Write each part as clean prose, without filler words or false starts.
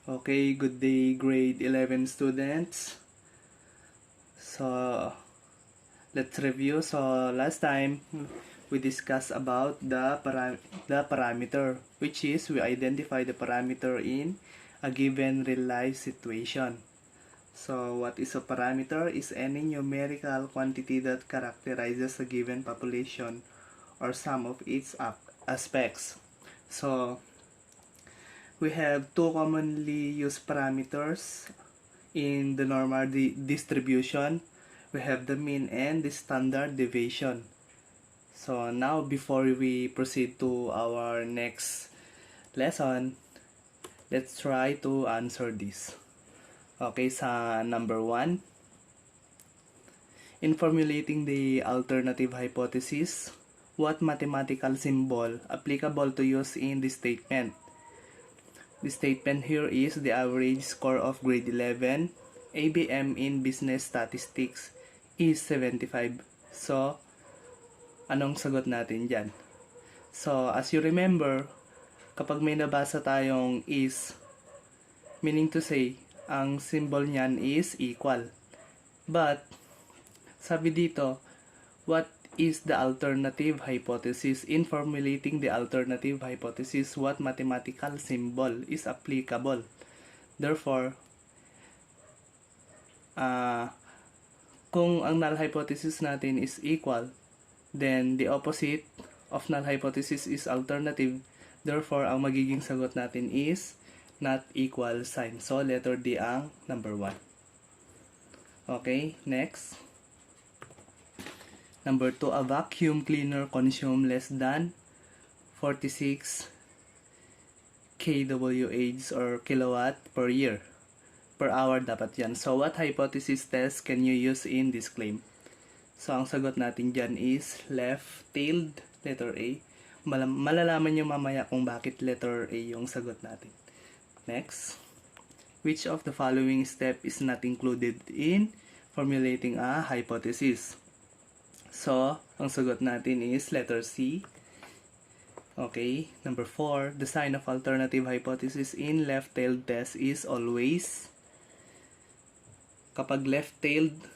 Okay, good day grade 11 students. So, let's review. So, last time we discussed about the parameter, which is we identify the parameter in a given real life situation. So, what is a parameter? Is any numerical quantity that characterizes a given population or some of its aspects. So, we have two commonly used parameters in the normal distribution. We have the mean and the standard deviation. So now, before we proceed to our next lesson, let's try to answer this. Okay, sa number 1, in formulating the alternative hypothesis, what mathematical symbol applicable to use in the statement? The statement here is the average score of grade 11 ABM in business statistics is 75. So, anong sagot natin dyan? So, as you remember, kapag may nabasa tayong is, meaning to say, ang symbol niyan is equal. But, sabi dito, what is the alternative hypothesis? In formulating the alternative hypothesis, what mathematical symbol is applicable? Therefore, kung ang null hypothesis natin is equal, then the opposite of null hypothesis is alternative. Therefore, ang magiging sagot natin is not equal sign. So, letter D ang number 1. Okay, next. Number 2, a vacuum cleaner consume less than 46 kWh or kilowatt per year. Per hour dapat yan. So, what hypothesis test can you use in this claim? So, ang sagot natin dyan is left-tailed, letter A. Malalaman nyo mamaya kung bakit letter A yung sagot natin. Next. Which of the following step is not included in formulating a hypothesis? So, ang sagot natin is letter C. Okay, number 4, the sign of alternative hypothesis in left-tailed test is always, kapag left-tailed,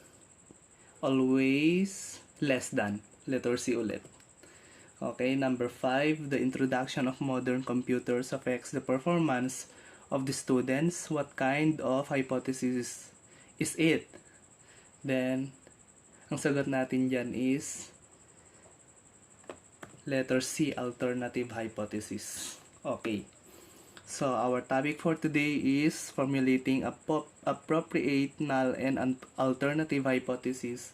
always less than, letter C ulit. Okay, number 5, the introduction of modern computers affects the performance of the students. What kind of hypothesis is it? Then, ang sagot natin dyan is letter C, alternative hypothesis. Okay. So, our topic for today is formulating appropriate null and alternative hypothesis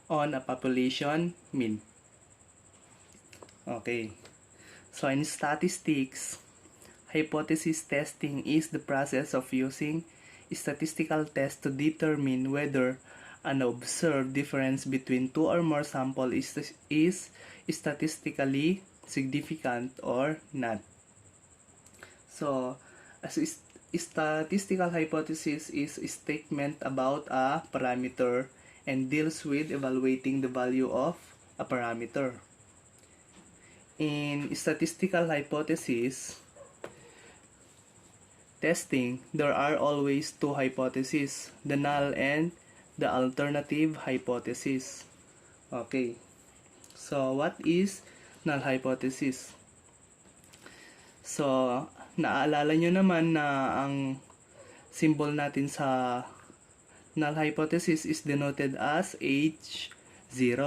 on a population mean. Okay. So, in statistics, hypothesis testing is the process of using statistical tests to determine whether an observed difference between two or more samples is statistically significant or not. So, a statistical hypothesis is a statement about a parameter and deals with evaluating the value of a parameter. In statistical hypothesis testing, there are always two hypotheses, the null and the alternative hypothesis. Okay. So, what is null hypothesis? So, naaalala nyo naman na ang symbol natin sa null hypothesis is denoted as H0.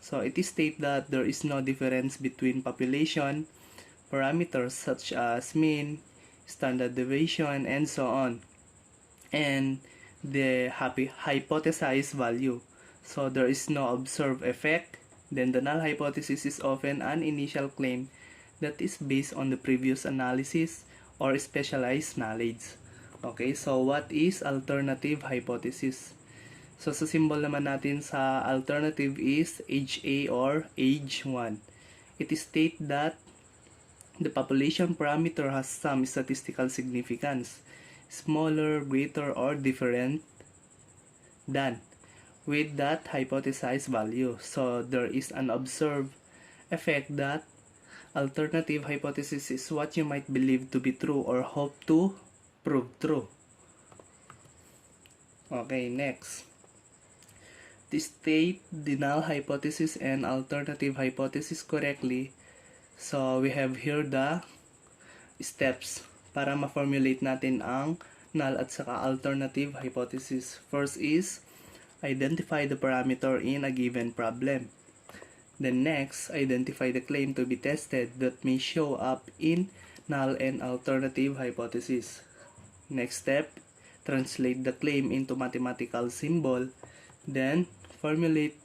So, it is stated that there is no difference between population parameters such as mean, standard deviation, and so on, and the hypothesized value. So, there is no observed effect. Then, the null hypothesis is often an initial claim that is based on the previous analysis or specialized knowledge. Okay, so what is alternative hypothesis? So, sa symbol naman natin sa alternative is HA or age 1. It is stated that the population parameter has some statistical significance, smaller, greater, or different than with that hypothesized value. So, there is an observed effect that alternative hypothesis is what you might believe to be true or hope to prove true. Okay, next. To state the null hypothesis and alternative hypothesis correctly, so we have here the steps para ma-formulate natin ang null at saka alternative hypothesis. First is, identify the parameter in a given problem. Then next, identify the claim to be tested that may show up in null and alternative hypothesis. Next step, translate the claim into mathematical symbol. Then, formulate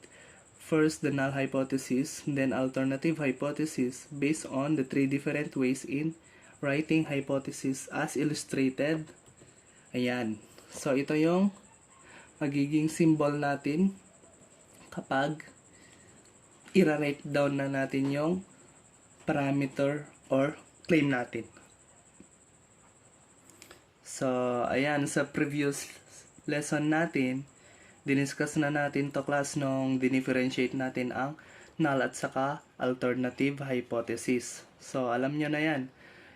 first the null hypothesis, then alternative hypothesis based on the three different ways in writing hypothesis as illustrated. Ayan. So, ito yung magiging symbol natin kapag i-write down na natin yung parameter or claim natin. So, ayan, sa previous lesson natin, diniscuss na natin to class nung dinifferentiate natin ang null at saka alternative hypothesis. So, alam nyo na yan.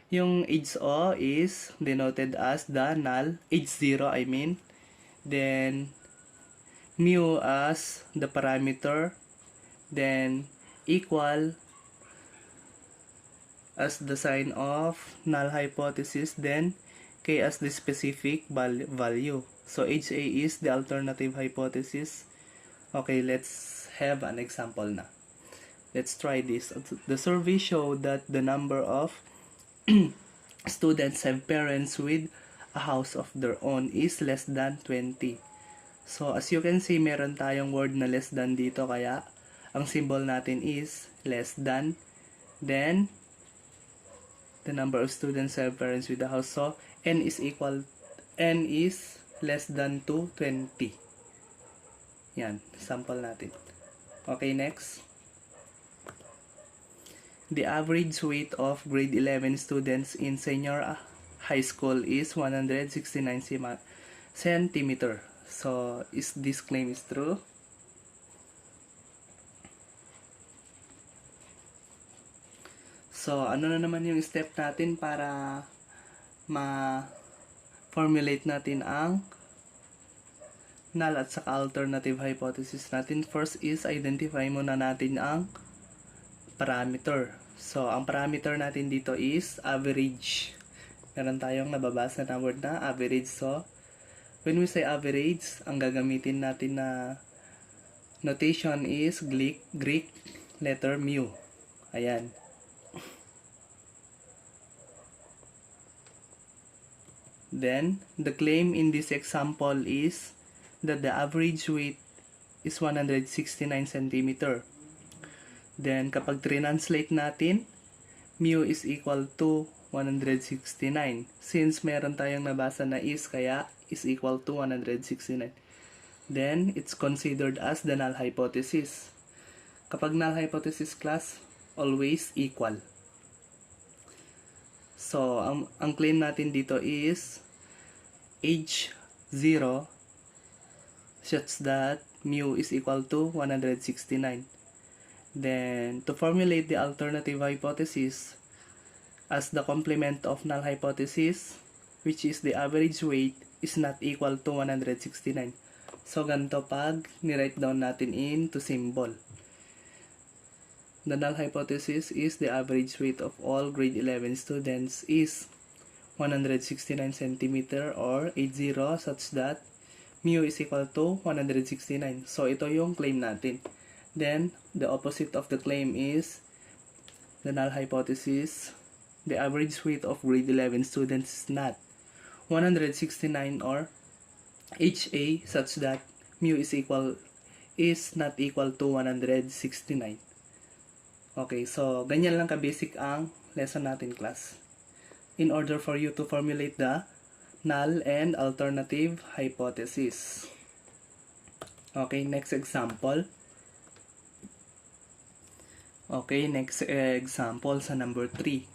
Yung HO is denoted as the null, H0 I mean. Then, mu as the parameter. Then, equal as the sign of null hypothesis. Then, K as the specific value. So, HA is the alternative hypothesis. Okay, let's have an example na. Let's try this. The survey showed that the number of students have parents with a house of their own is less than 20. So, as you can see, meron tayong word na less than dito. Kaya, ang symbol natin is less than. Then, the number of students have parents with a house. So, N is less than to 20. Yan, sample natin. Okay, next. The average weight of grade 11 students in senior high school is 169 centimeter. So, is this claim is true? So, ano na naman yung step natin para ma-formulate natin ang null at saka alternative hypothesis natin. First is, identify muna natin ang parameter. So, ang parameter natin dito is average. Meron tayong nababasa na word na average. So, when we say average, ang gagamitin natin na notation is Greek letter mu. Ayan. Then, the claim in this example is that the average weight is 169 centimeter. Then, kapag translate natin, mu is equal to 169. Since meron tayong nabasa na is, kaya is equal to 169. Then, it's considered as the null hypothesis. Kapag null hypothesis class, always equal. So, ang claim natin dito is H0 such that mu is equal to 169. Then, to formulate the alternative hypothesis as the complement of null hypothesis, which is the average weight, is not equal to 169. So, ganito pag ni-write down natin into symbol. The null hypothesis is the average weight of all grade 11 students is 169 cm or H0 such that mu is equal to 169. So, ito yung claim natin. Then, the opposite of the claim is the null hypothesis. The average weight of grade 11 students is not 169 or HA such that mu is not equal to 169. Okay, so ganyan lang ka-basic ang lesson natin, class. In order for you to formulate the null and alternative hypothesis. Okay, next example. Okay, next example sa number 3.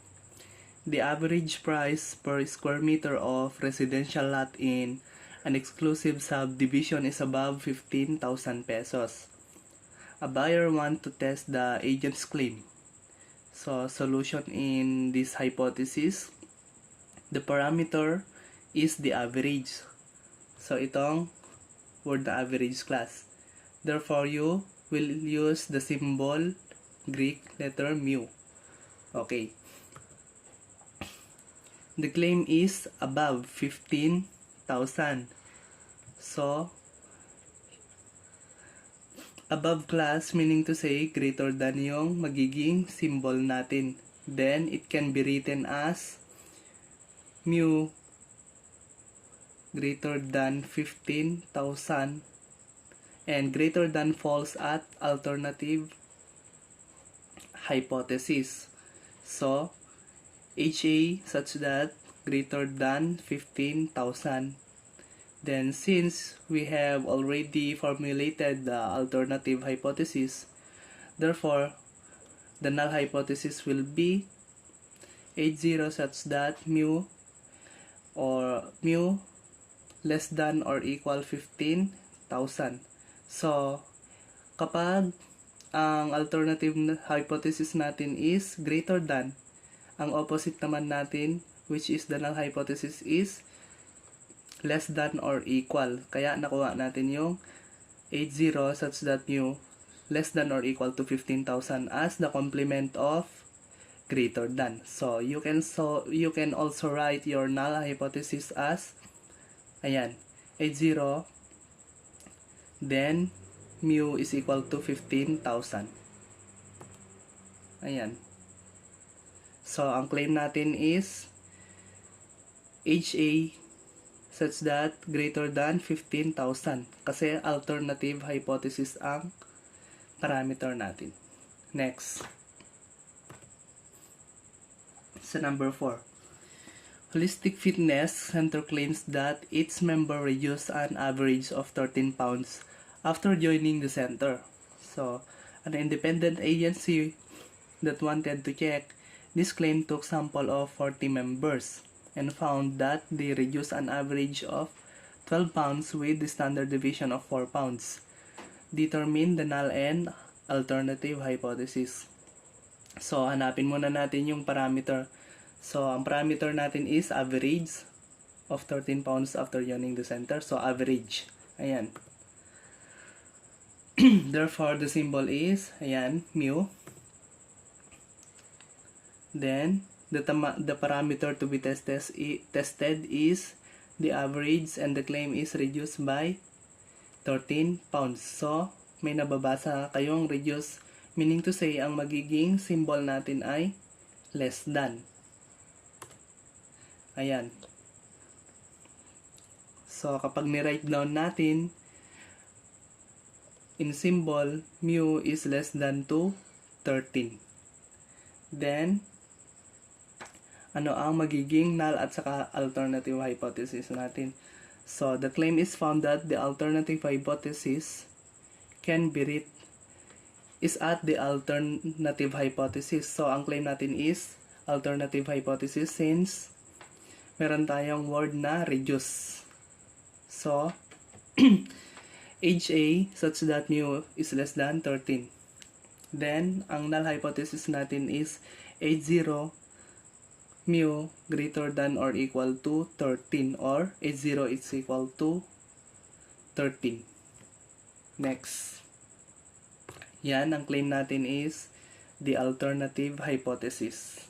The average price per square meter of residential lot in an exclusive subdivision is above 15,000 pesos. A buyer wants to test the agent's claim. So, solution in this hypothesis, the parameter is the average. So, itong word na average class. Therefore, you will use the symbol Greek letter mu. Okay. The claim is above 15,000. So, above class meaning to say greater than yung magiging symbol natin. Then, it can be written as mu greater than 15,000 and greater than falls at alternative hypothesis. So, HA such that greater than 15,000. Then, since we have already formulated the alternative hypothesis, therefore, the null hypothesis will be H0 such that mu less than or equal 15,000. So, kapag ang alternative hypothesis natin is greater than, ang opposite naman natin, which is the null hypothesis, is less than or equal. Kaya nakuha natin yung H0 such that mu less than or equal to 15,000 as the complement of greater than. So you can also write your null hypothesis as ayan, H0 then mu is equal to 15,000. Ayan. So ang claim natin is HA such that greater than 15,000 kasi alternative hypothesis ang parameter natin. Next. Sa number 4. Holistic Fitness Center claims that its member reduced an average of 13 pounds after joining the center. So, an independent agency that wanted to check this claim took sample of 40 members and found that they reduced an average of 12 pounds with the standard deviation of 4 pounds. Determine the null and alternative hypothesis. So, hanapin muna natin yung parameter. So, ang parameter natin is average of 13 pounds after joining the center. So, average. Ayan. Therefore, the symbol is, ayan, mu. Then, the parameter to be tested is the average and the claim is reduced by 13 pounds. So, may nababasa kayong reduce, meaning to say, ang magiging symbol natin ay less than. Ayan. So, kapag ni-write down natin, in symbol, mu is less than to 13. Then, ano ang magiging null at saka alternative hypothesis natin? So, the claim is found that the alternative hypothesis can be read is at the alternative hypothesis. So, ang claim natin is alternative hypothesis since meron tayong word na reduce. So, HA such that mu is less than 13. Then, ang null hypothesis natin is H0 mu greater than or equal to 13 or H0 is equal to 13. Next. Yan, ang claim natin is the alternative hypothesis.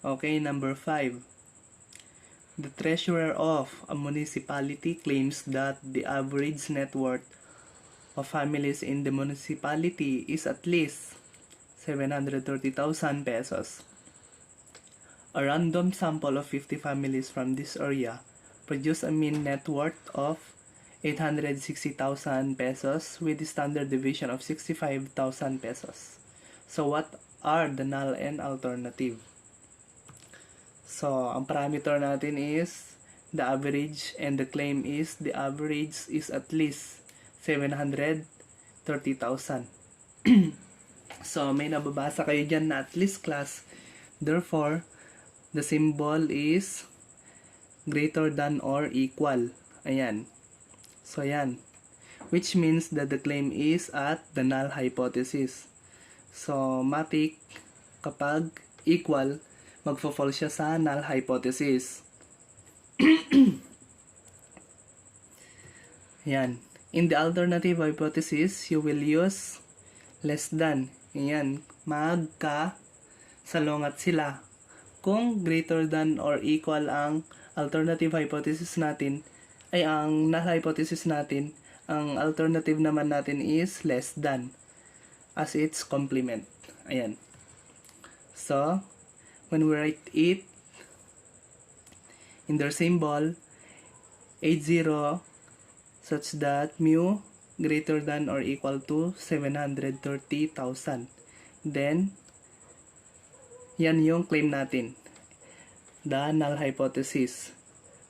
Okay, number 5. The treasurer of a municipality claims that the average net worth of families in the municipality is at least 730,000 pesos. A random sample of 50 families from this area produce a mean net worth of 860,000 pesos with a standard deviation of 65,000 pesos. So what are the null and alternative? So, ang parameter natin is the average and the claim is the average is at least 730,000. So, may nababasa kayo dyan na at least class. Therefore, the symbol is greater than or equal. Ayan. So, ayan. Which means that the claim is at the null hypothesis. So, matik, Kapag equal, magfo-fall siya sa null hypothesis. Yan. In the alternative hypothesis, you will use less than. Yan. Magkasalungat sila. Kung greater than or equal ang alternative hypothesis natin, ay ang null hypothesis natin, ang alternative naman natin is less than as its complement. Ayan. So, when we write it in their symbol, H0 such that mu greater than or equal to 730,000. Then, yan yung claim natin. The null hypothesis.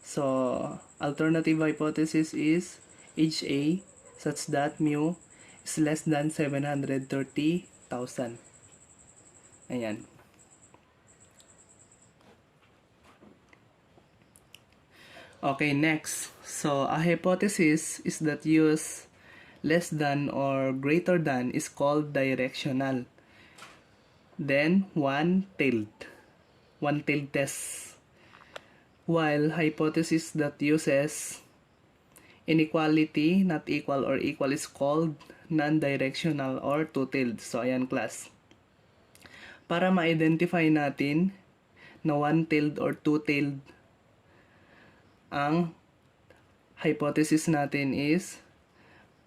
So, alternative hypothesis is HA such that mu is less than 730,000. Ayan. Okay, next. So, a hypothesis is that use less than or greater than is called directional. Then, one-tailed test. While hypothesis that uses inequality, not equal or equal is called non-directional or two-tailed. So, ayan class. Para ma-identify natin na one-tailed or two-tailed ang hypothesis natin is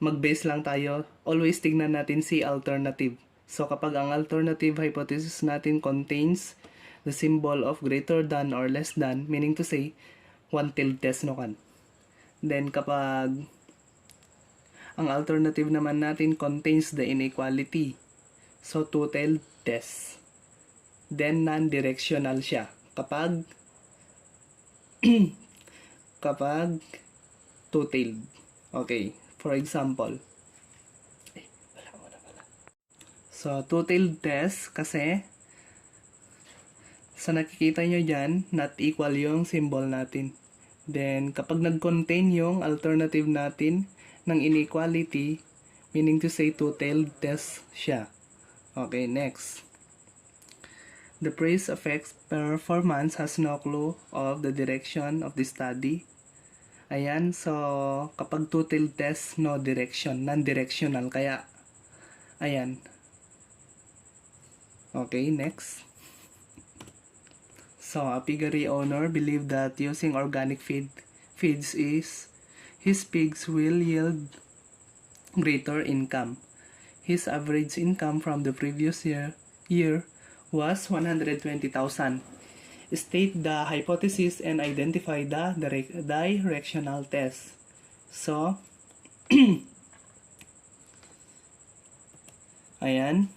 mag-base lang tayo. Always tignan natin si alternative. So, kapag ang alternative hypothesis natin contains the symbol of greater than or less than, meaning to say, one-tailed test no kan. Then, kapag ang alternative naman natin contains the inequality, so two-tailed test. Then, non-directional siya. Kapag two-tailed. Okay, for example. So, two-tailed test kasi sa nakikita nyo dyan, not equal yung symbol natin. Then, kapag nag-contain yung alternative natin ng inequality, meaning to say two-tailed test siya. Okay, next. The praise affects performance has no clue of the direction of the study. Ayan, so kapag two-tailed test, no direction, non-directional, kaya ayan. Okay, next. So, a piggery owner believed that using organic feeds is his pigs will yield greater income. His average income from the previous year was 120,000. State the hypothesis and identify the directional test. So, ayan.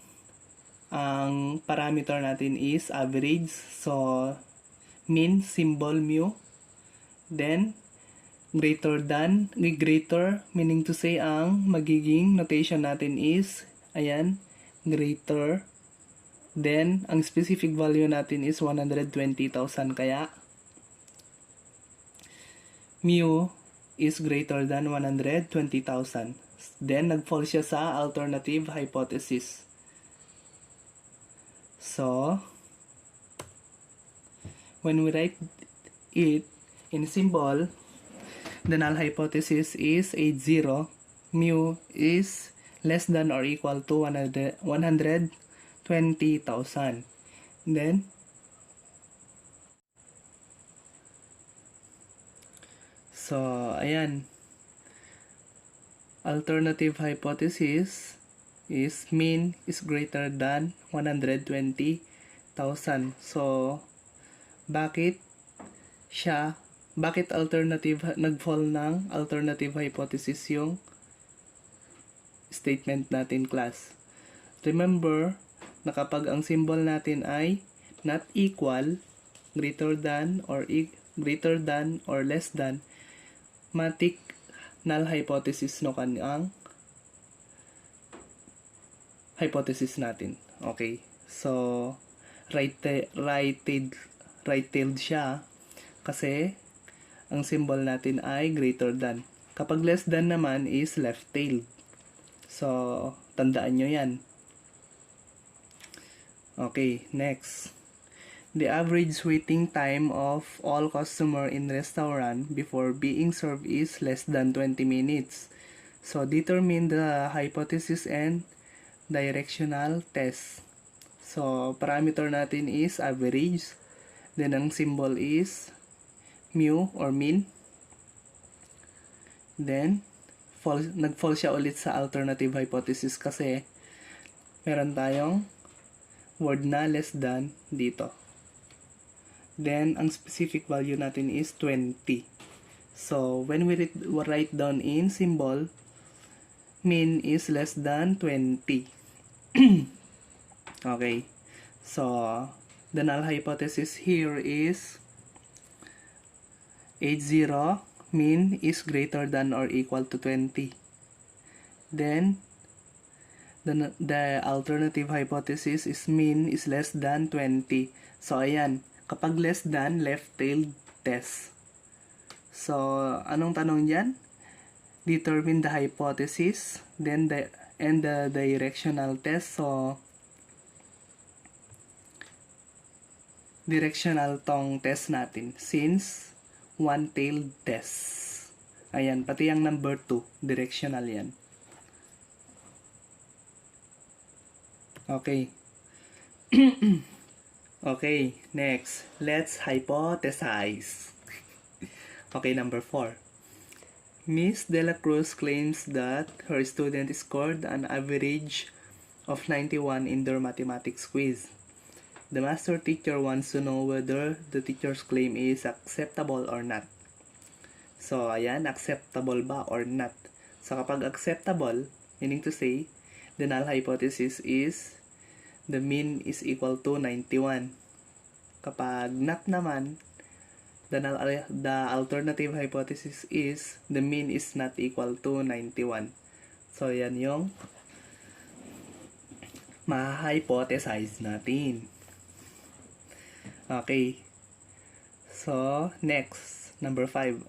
Ang parameter natin is average. So, mean, symbol mu. Then, greater meaning to say ang magiging notation natin is, ayan, greater. Then, ang specific value natin is 120,000. Kaya, mu is greater than 120,000. Then, nag-fall siya sa alternative hypothesis. So, when we write it in symbol, the null hypothesis is H0. Mu is less than or equal to 120,000. Then, so, ayan. Alternative hypothesis is mean is greater than 120,000. So, bakit nag-fall ng alternative hypothesis yung statement natin, class? Remember, na kapag ang symbol natin ay not equal, greater than or less than, matik null hypothesis no kan ang hypothesis natin. Okay. So, right-tailed siya kasi ang symbol natin ay greater than. Kapag less than naman is left-tailed. So, tandaan nyo yan. Okay, next. The average waiting time of all customer in restaurant before being served is less than 20 minutes. So, determine the hypothesis and directional test. So, parameter natin is average. Then, ang symbol is mu or mean. Then, nag-fall siya ulit sa alternative hypothesis kasi meron tayong word na less than dito. Then, ang specific value natin is 20. So, when we write down in symbol, mean is less than 20. Okay. So, the null hypothesis here is 80, mean is greater than or equal to 20. Then, the alternative hypothesis is mean is less than 20. So, ayan. Kapag less than, left-tailed test. So, anong tanong dyan? Determine the hypothesis, then the directional test. So, directional tong test natin since one-tailed test. Ayan, pati yung number 2, directional yan. Okay. Okay, next. Let's hypothesize. Okay, number 4. Miss De La Cruz claims that her student scored an average of 91 in their mathematics quiz. The master teacher wants to know whether the teacher's claim is acceptable or not. So, ayan, acceptable ba or not? So, kapag acceptable, meaning to say, the null hypothesis is the mean is equal to 91. Kapag not naman, the alternative hypothesis is the mean is not equal to 91. So, yan yung ma-hypothesize natin. Okay. So, next, number 5.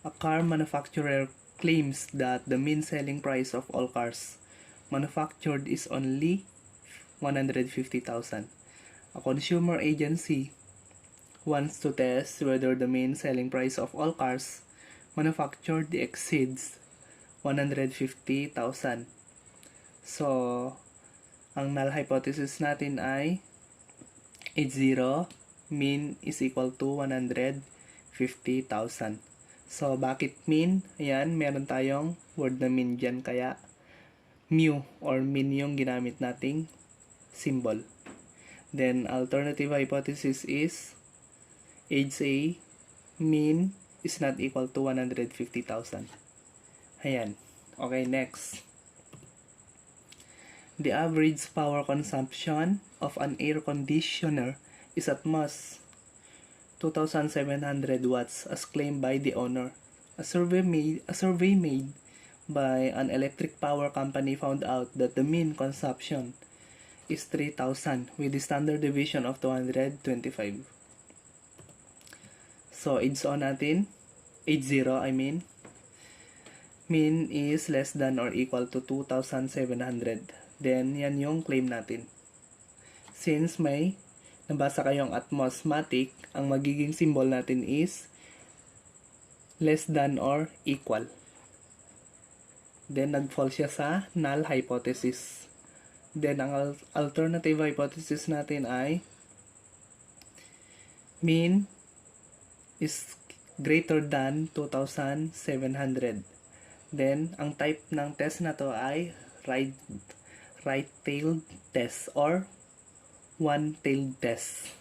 A car manufacturer claims that the mean selling price of all cars manufactured is only 150,000. A consumer agency wants to test whether the mean selling price of all cars manufactured exceeds 150,000. So, ang null hypothesis natin ay 80, mean is equal to 150,000. So, bakit mean? Ayan, meron tayong word na mean dyan, kaya mu or mean yung ginamit nating symbol. Then, alternative hypothesis is age A, mean is not equal to 150,000. Ayan. Okay, next. The average power consumption of an air conditioner is at most 2,700 watts as claimed by the owner. A survey made by an electric power company found out that the mean consumption is 3,000 with the standard deviation of 225. So, age on natin, age 0, mean is less than or equal to 2,700. Then, yan yung claim natin. Since may nabasa kayong atmosmatic, ang magiging symbol natin is less than or equal. Then, nag-fall siya sa null hypothesis. Then, ang alternative hypothesis natin ay mean is greater than 2,700. Then, ang type ng test na to ay right-tailed test or one-tailed test.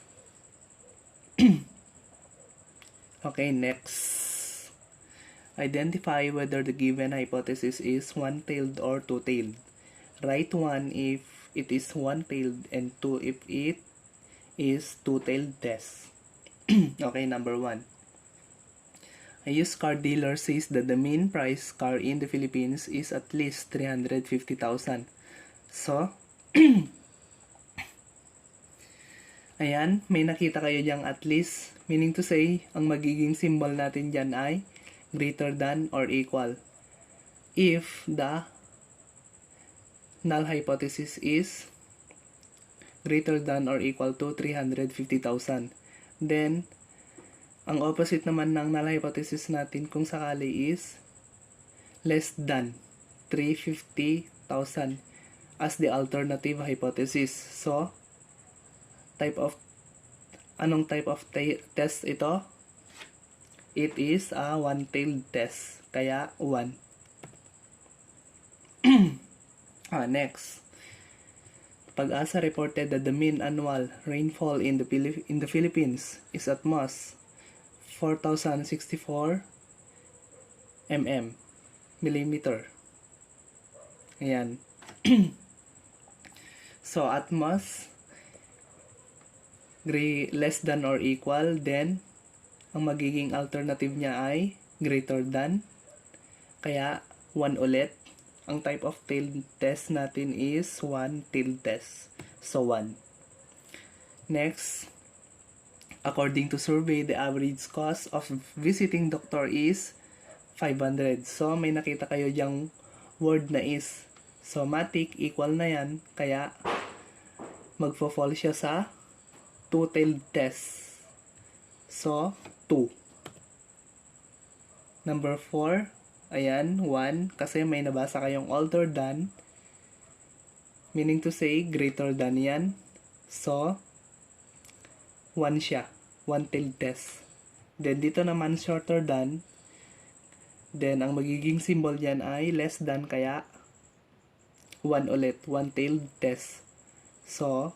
Okay, next. Identify whether the given hypothesis is one-tailed or two-tailed. Write 1 if it is one-tailed and 2 if it is two-tailed test. Okay, number 1. A used car dealer says that the mean price car in the Philippines is at least 350,000. So, ayan, may nakita kayo dyang at least, meaning to say, ang magiging symbol natin dyan ay greater than or equal. If the null hypothesis is greater than or equal to 350,000. Then, ang opposite naman ng null hypothesis natin kung sakali is less than 350,000 as the alternative hypothesis. So, anong type of test ito? It is a one-tailed test. Kaya 1. Next. Pag-asa reported that the mean annual rainfall in the Philippines is at most 4,064 millimeter. Ayan. So, at most, less than or equal, then, ang magiging alternative niya ay greater than. Kaya, 1 ulit. Ang type of tailed test natin is one-tailed test. So, 1. Next, according to survey, the average cost of visiting doctor is 500. So, may nakita kayo diyang word na is. So, matic equal na yan. Kaya, magfo-fall siya sa two-tailed test. So, 2. Number 4, ayan, 1. Kasi may nabasa kayong older than. Meaning to say, greater than yan. So, 1 siya. One-tailed test. Then, dito naman shorter than. Then, ang magiging symbol yan ay less than. Kaya, 1 ulit. One-tailed test. So,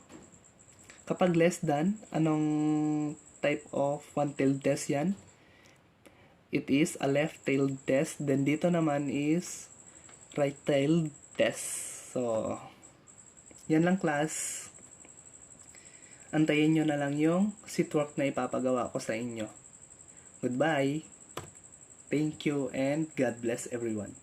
kapag less than, anong type of one-tailed test yan? It is a left-tailed test. Then, dito naman is right-tailed test. So, yan lang class. Antayin nyo na lang yung seatwork na ipapagawa ko sa inyo. Goodbye. Thank you and God bless everyone.